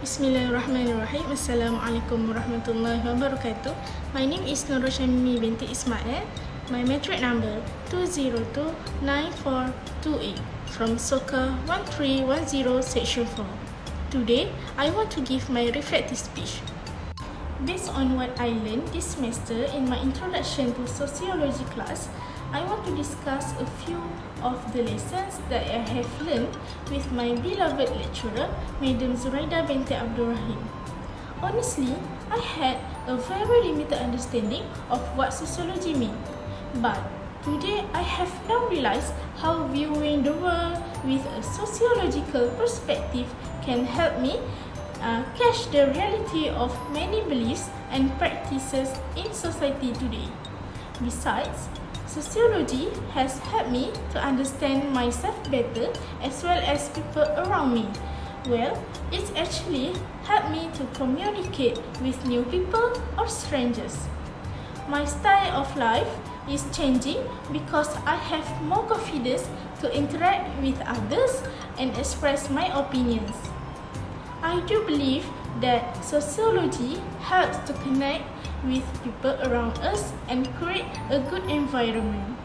Bismillahirrahmanirrahim. Assalamualaikum warahmatullahi wabarakatuh. My name is Noorul Shamimi Binti Ismail. My matric number 2029428 from Soca 1310 Section 4. Today, I want to give my reflective speech. Based on what I learned this semester in my introduction to sociology class, I want to discuss a few of the lessons that I have learned with my beloved lecturer, Madam Zuraida Binti Abdul Rahim. Honestly, I had a very limited understanding of what sociology means, but today I have now realized how viewing the world with a sociological perspective can help me catch the reality of many beliefs and practices in society today. Besides, sociology has helped me to understand myself better as well as people around me. Well, it's actually helped me to communicate with new people or strangers. My style of life is changing because I have more confidence to interact with others and express my opinions. I do believe that sociology helps to connect with people around us and create a good environment.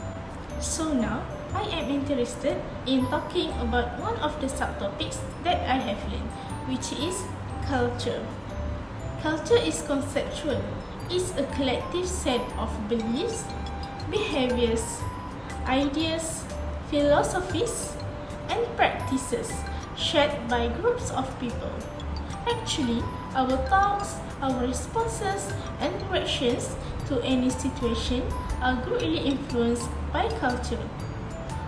So now, I am interested in talking about one of the subtopics that I have learned, which is culture. Culture is conceptual. It's a collective set of beliefs, behaviors, ideas, philosophies, and practices shared by groups of people. Actually, our thoughts, our responses, and reactions to any situation are greatly influenced by culture.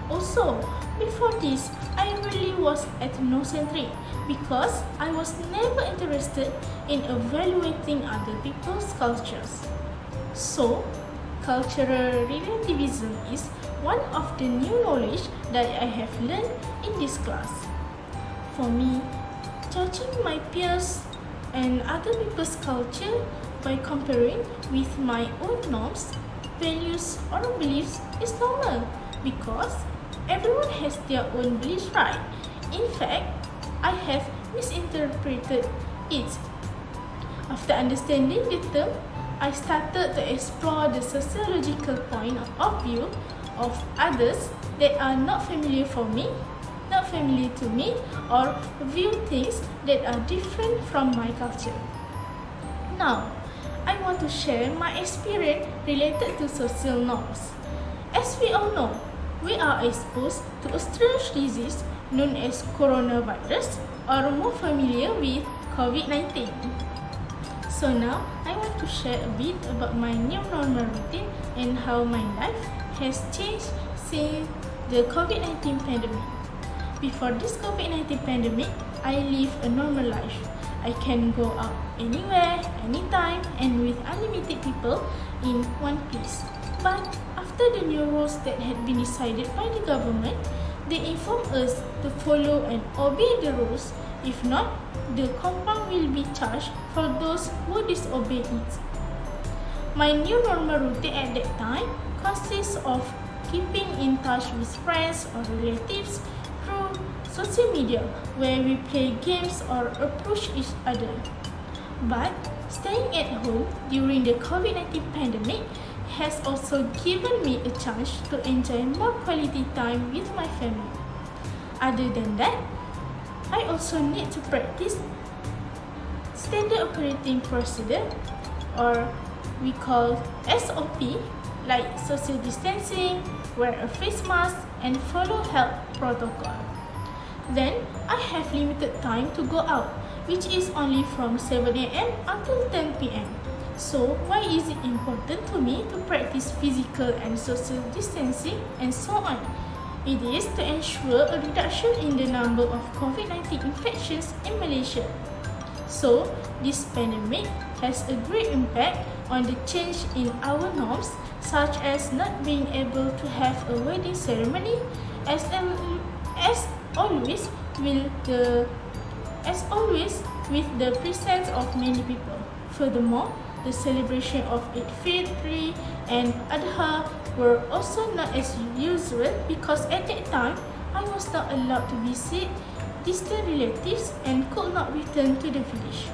Also, before this, I really was ethnocentric because I was never interested in evaluating other people's cultures. So, cultural relativism is one of the new knowledge that I have learned in this class. For me, judging my peers and other people's culture by comparing with my own norms, values, or beliefs is normal because everyone has their own beliefs, right? In fact, I have misinterpreted it. After understanding the term, I started to explore the sociological point of view of others that are not familiar to me, or view things that are different from my culture. Now, I want to share my experience related to social norms. As we all know, we are exposed to a strange disease known as coronavirus, or more familiar with COVID-19. So now, I want to share a bit about my new normal routine and how my life has changed since the COVID-19 pandemic. Before this COVID-19 pandemic, I live a normal life. I can go out anywhere, anytime, and with unlimited people in one place. But after the new rules that had been decided by the government, they informed us to follow and obey the rules. If not, the compound will be charged for those who disobey it. My new normal routine at that time consists of keeping in touch with friends or relatives through social media, where we play games or approach each other. But staying at home during the COVID-19 pandemic has also given me a chance to enjoy more quality time with my family. Other than that, I also need to practice standard operating procedure, or we call SOP, like social distancing, wear a face mask, and follow health protocol. Then, I have limited time to go out, which is only from 7 a.m. until 10 p.m. So, why is it important to me to practice physical and social distancing and so on? It is to ensure a reduction in the number of COVID-19 infections in Malaysia. So, this pandemic has a great impact on the change in our norms, such as not being able to have a wedding ceremony as always with the presence of many people. Furthermore, the celebration of Eid Fitr and Adha were also not as usual because at that time I was not allowed to visit distant relatives and could not return to the village.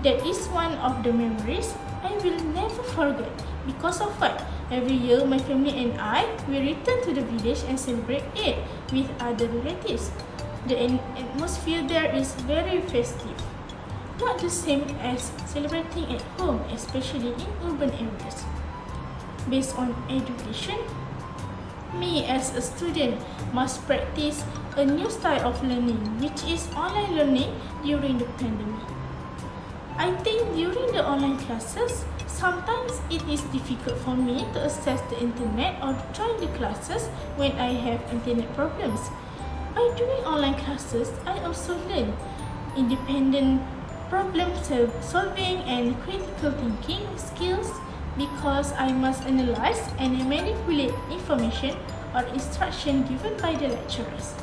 That is one of the memories I will never forget. Because of what? Every year, my family and I will return to the village and celebrate Eid with other relatives. The atmosphere there is very festive. Not the same as celebrating at home, especially in urban areas. Based on education, me as a student must practice a new style of learning, which is online learning during the pandemic. I think during the online classes, sometimes it is difficult for me to access the internet or join the classes when I have internet problems. By doing online classes, I also learn independent problem solving and critical thinking skills because I must analyze and manipulate information or instruction given by the lecturers.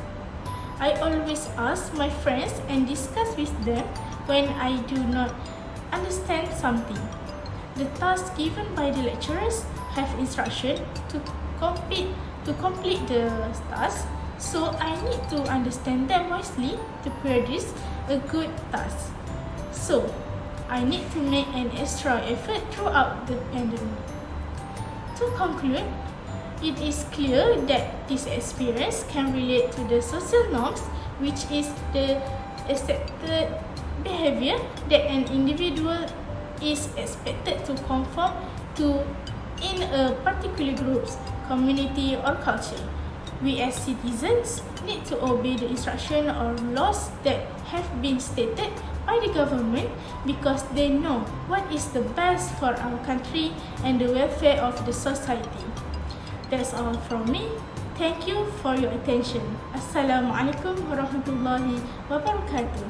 I always ask my friends and discuss with them when I do not understand something. The tasks given by the lecturers have instruction to complete the task, so I need to understand them wisely to produce a good task. So, I need to make an extra effort throughout the pandemic. To conclude, it is clear that this experience can relate to the social norms, which is the accepted behavior that an individual is expected to conform to in a particular group, community, or culture. We as citizens need to obey the instruction or laws that have been stated by the government because they know what is the best for our country and the welfare of the society. That's all from me. Thank you for your attention. Assalamualaikum warahmatullahi wabarakatuh.